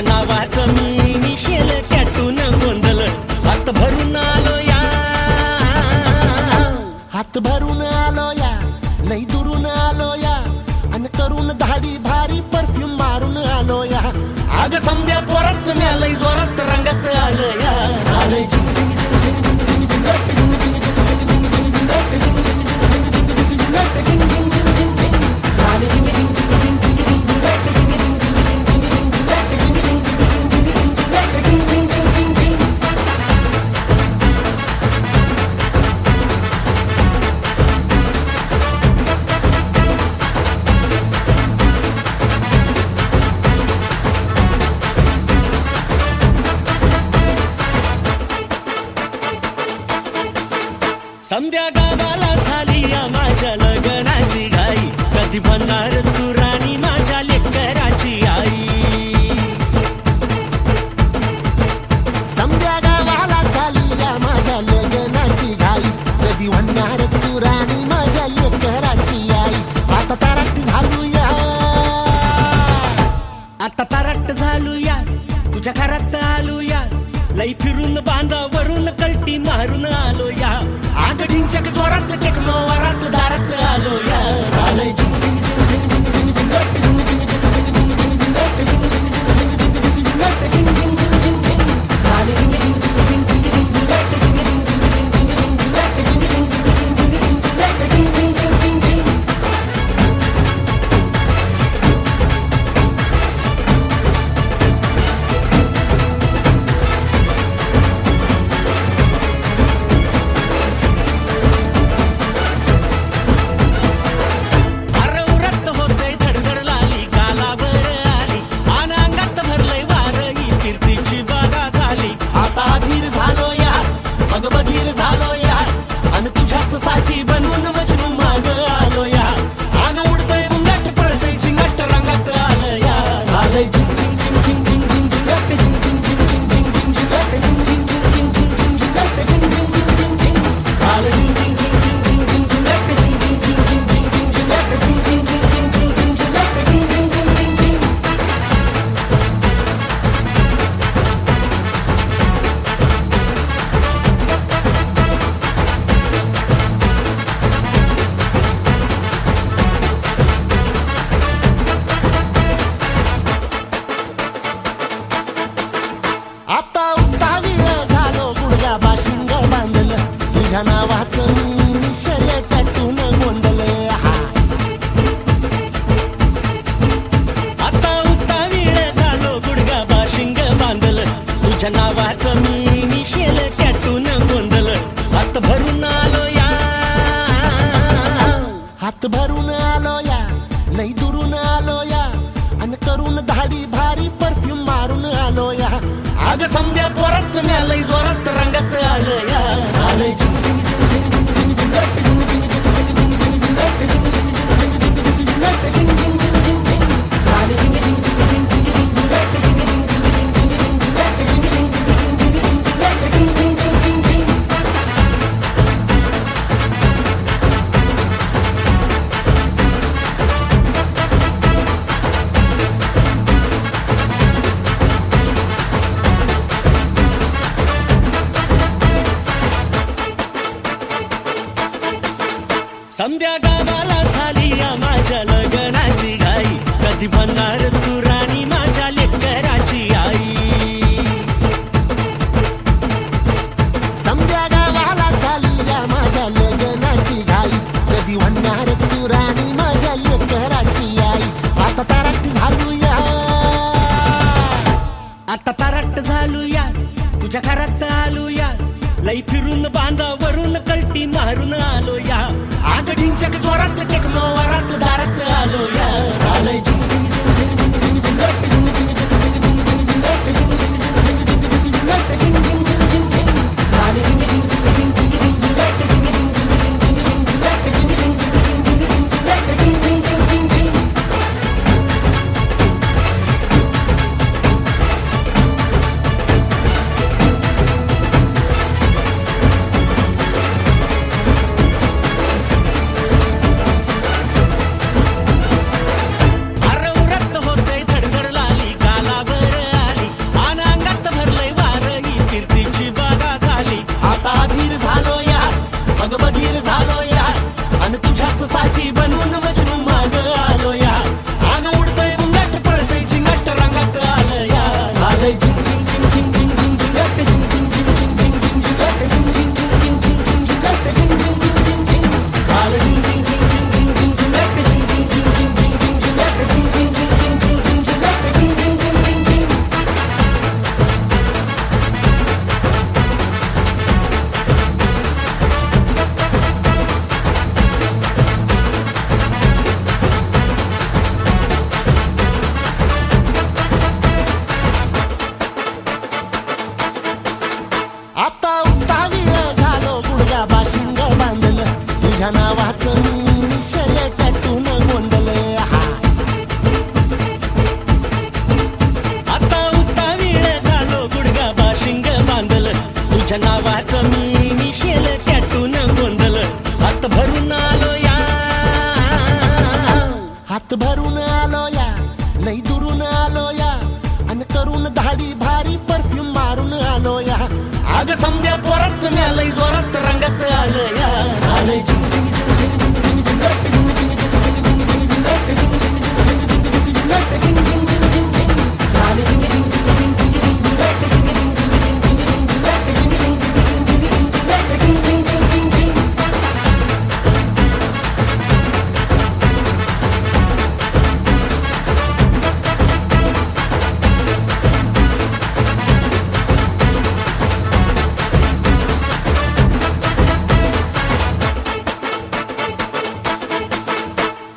तुझ्या नावाचं मी निशेल टॅटून गोंधळ हात भरून आलो या, हात भरून आलो या, लई दुरून आलो या, अन करून धाडी भारी परफ्यूम मारून आलो या. अग समद्या जोरात म्या लई जोरात रंगात आलो या. झालंय झिंग झिंग झिंग झिंग झिंग झिंग झिंग झिंग झिंग संध्या गावाला झाली या माझ्या लग्नाची घाई, कधी म्हणणार तू राणी माझ्या लेकराची आई. समद्या गावाला झाली या माझ्या लग्नाची घाई, कधी म्हणणार तू राणी माझ्या लेकराची आई. आता तारट झालो या, आता तारट झालो या, तुझ्या घरात आलो या, लई फिरून बांधावरून कलटी मारून आलो या. आग ढिंचक जोरात टेकलो वरात दारात आलो या. झालंय झिंग झिंग झिंग झिंग झिंग झिंग झिंग झिंग झिंग बधीर झालो या, अन तुझ्याच साठी बनवून मजनू माग आलो या. अन उडतय बुंगाट पळतय झिंगाट रंगात आलं या. झालंय झिंग झिंग झिंग झिंग झिंग झिंग झिंगाट झिंग झिंग झिंग झिंग झिंग झिंग झिंगाट झिंग झिंग झिंग झिंग झिंग झिंग झिंगाट झिंग झिंग झिंग झिंग झिंग. झालंय झिंग झिंग झिंग झिंग झिंग झिंग झिंगाट झिंग झिंग झिंग झिंग झिंग झिंग झिंगाट झिंग झिंग झिंग झिंग झिंग झिंग झिंगाट झिंग झिंग झिंग झिंग झिंग. आता उतावीळ झालो गुडघा बाशिंग बांधलं, तुझ्या नावाचं मी निशेल टॅटून गोंधळ. आता उतावीळ झालो गुडगा बाशिंग बांधलं, तुझ्या नावाचं मी निशेल टॅटून गोंधळ हात भरून आलो या, हात भरून आलो या, लई दुरून आलो या, अन करून धाडी भारी परफ्यूम मारून आलो या. अग समद्या जोरात म्या लई जोरात रंगात आलो या. झालंय झिंग झिंग झिंग झिंग झिंग झिंग झिंग झिंग झिंग झिंग झिंग झिंग झिंग झिंग झिंग संध्या गावाला झाली या माझ्या लग्नाची घाई, कधी म्हणणार तू राणी माझ्या लेकराची आई. समद्या गावाला झाली या माझ्या लग्नाची घाई, कधी म्हणणार तू राणी माझ्या लेकराची आई. आता तारट झालो या, आता तारट झालो या, तुझ्या घरात आलो या, लई फिरून बांधावरून कलटी मारून आलो या. आग ढिंचक जोरात टेकलो वरात दारात आलो या. झालंय झिंग झिंग झिंग झिंग झिंग झिंग झिंगाट झिंग झिंग झिंग झिंग झिंग झिंग झिंगाट झिंग झिंग झिंग झिंग झिंग झिंग झिंगाट झिंग झिंग झिंग झिंग झिंग. झालंय झिंग झिंग झिंग झिंग झिंग झिंग झिंगाट झिंग झिंग झिंग झिंग झिंग झिंग झिंगाट झिंग झिंग झिंग झिंग झिंग झिंगाट झिंग झिंग झिंग झिंग झिंग. करून दाढी भारी परफ्यूम मारून आलो या अग समद्या जोरात न्यालय जोरात रंगात आलो या झालंय झिंग झिंग झिंग झिंग झिंग झिंग झिंग झिंग झिंग झिंग झिंग झिंग झालंय झिंग झिंग झिंग झिंग झिंग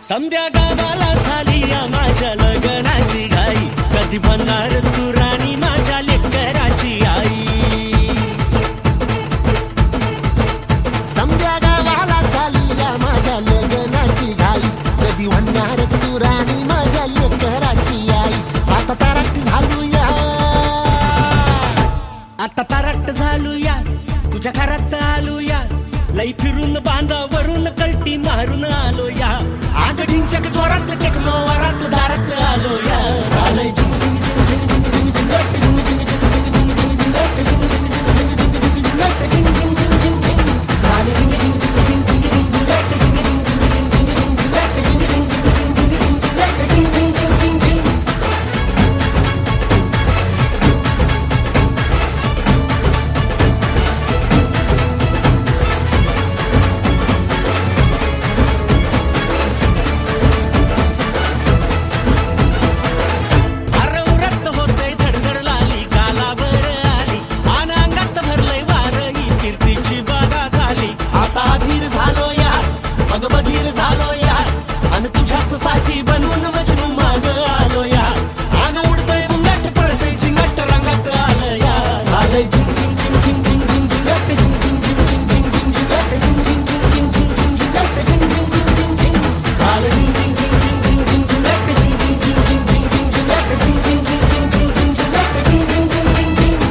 समद्या गावाला झाली या माझ्या लग्नाची घाई कधी बनणार तू राणी माझ्या लेकराची आई समद्या गावाला झाली या माझ्या लग्नाची घाई कधी म्हणणार तू राणी माझ्या लेकराची आई आता तारक झालूया आता तारट झालूया तुझ्या घरात आलूया लई फिरून बांधावरून कलटी मारून आलो या आग ढिंचक जोरात टेकलो वरात दारात आलो या झालंय झिंग झिंग झिंग झिंग झिंग झिंग झिंग झिंग झिंग झिंग झिंग झालंय झिंग झिंग झिंग झिंग झिंग साठी बनवून मजनू माग आलो या आन उडतय बुंगाट पळतय झिंगाट रंगात आलं या झालंय झिंग झिंग झिंग झिंग झिंग झिंग झिंगाट झिंग झिंग झिंग झिंग झिंग झिंग झिंगाट झिंग झिंग झिंग झिंग झिंग झिंग झिंगाट झिंग झिंग झिंग झिंग झिंग झालंय झिंग झिंग झिंग झिंग झिंग झिंग झिंगाट झिंग झिंग झिंग झिंग झिंग झिंग झिंगाट झिंग झिंग झिंग झिंग झिंग झिंग झिंगाट झिंग झिंग झिंग झिंग झिंग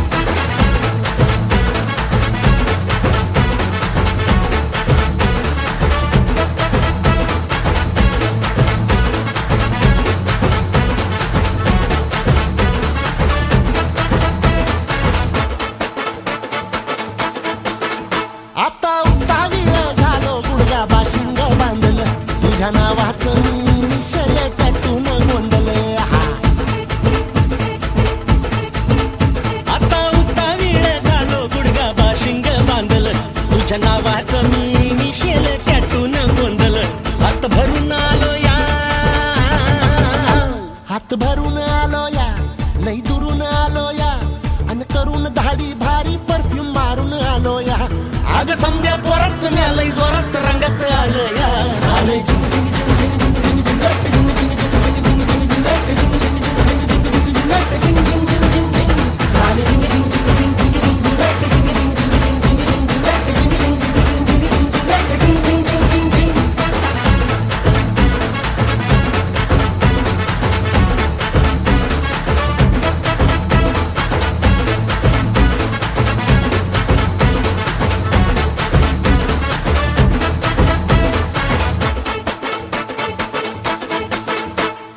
आता उतावीळ झालो गुडगा बाशिंग बांधलं तुझ्या नावाचं मी निशल टॅटून गोंधलं आता उठता वेळ झालो गुडगा बाशिंग बांधलं तुझ्या नावाचं मी मिशेल टॅटून गोंधलं हात भरून आलो या हात भरून आलो या लई दुरून आलो या आणि करून दाढी भारी परफ्यूम मारून आलो या अग समद्या जोरात न्यालय जोरात रंगात आलं या झालंय झिंग झिंग झिंग झिंग झिंग झिंग झिंग झिंग झिंग झिंग झिंग झिंग झालंय झिंग झिंग झिंग झिंग झिंग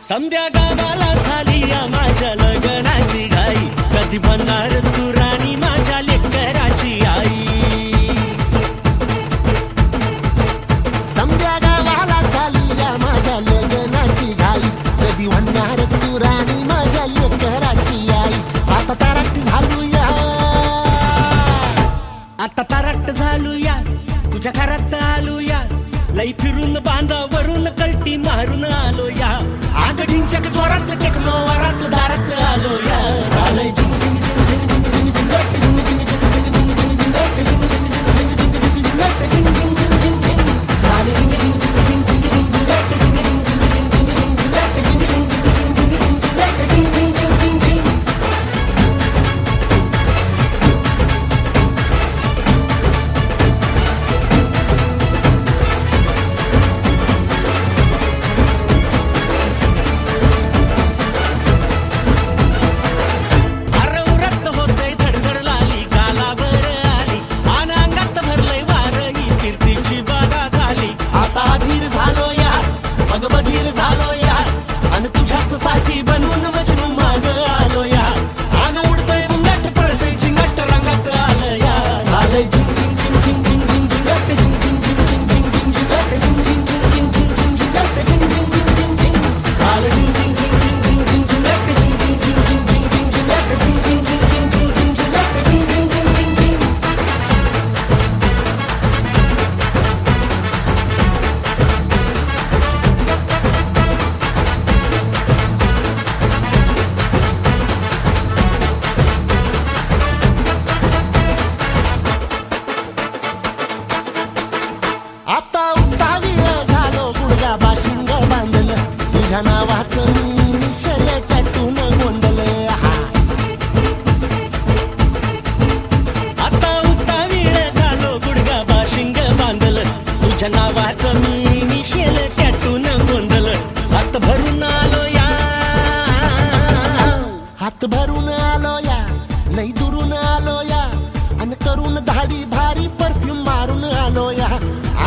समद्या गावाला झाली या माझ्या लग्नाची घाई कधी बनणार तू राणी माझ्या लेकराची आई समद्या गावाला झाली या माझ्या लग्नाची घाई कधी म्हणणार तू राणी माझ्या लेकराची आई आता तारक झालूया आता तारट झालूया तुझ्या घरात आलूया लई फिरून बांधावरून कलटी मारून आलो या आग ढिंचक जोरात टेकलो वरात दारात आलो या झालंय झिंग झिंग झिंग झिंग झिंग झिंग झिंग झिंग झिंग भरून आलो या लई दुरून आलो या अन करून धाडी भारी परफ्यूम मारून आलो या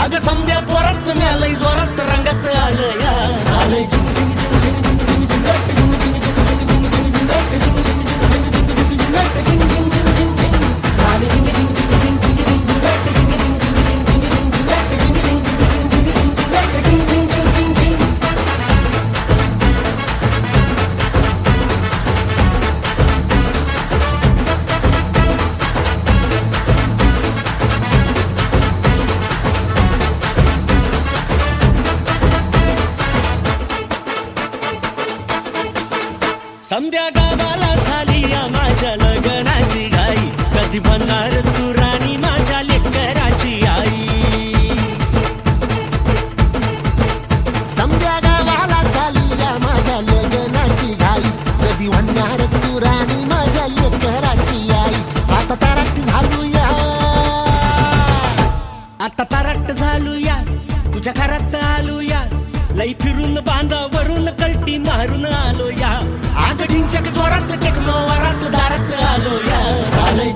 आग समद्या जोरात लई जोरात रंगात आलो या झालंय झिंग झिंग झिंग झिंग झिंग झिंग झिंग झिंग झिंग झिंग झिंग झिंग झिंग झालंय झिंग झिंग झिंग झिंग झिंग संध्या गावाला झाली या माझ्या लग्नाची घाई कधी म्हणणार तू राणी माझ्या लेकराची आई समद्या गावाला झाली या माझ्या लग्नाची घाई कधी म्हणणार तू राणी माझ्या लेकराची आई आता ताराट झालो या आता तारट झालो या तुझ्या घरात आलो या लई फिरून बांधावरून कलटी मारून आलो या आग ढिंचक जोरात टेकलो वरात दारात आलो या झालंय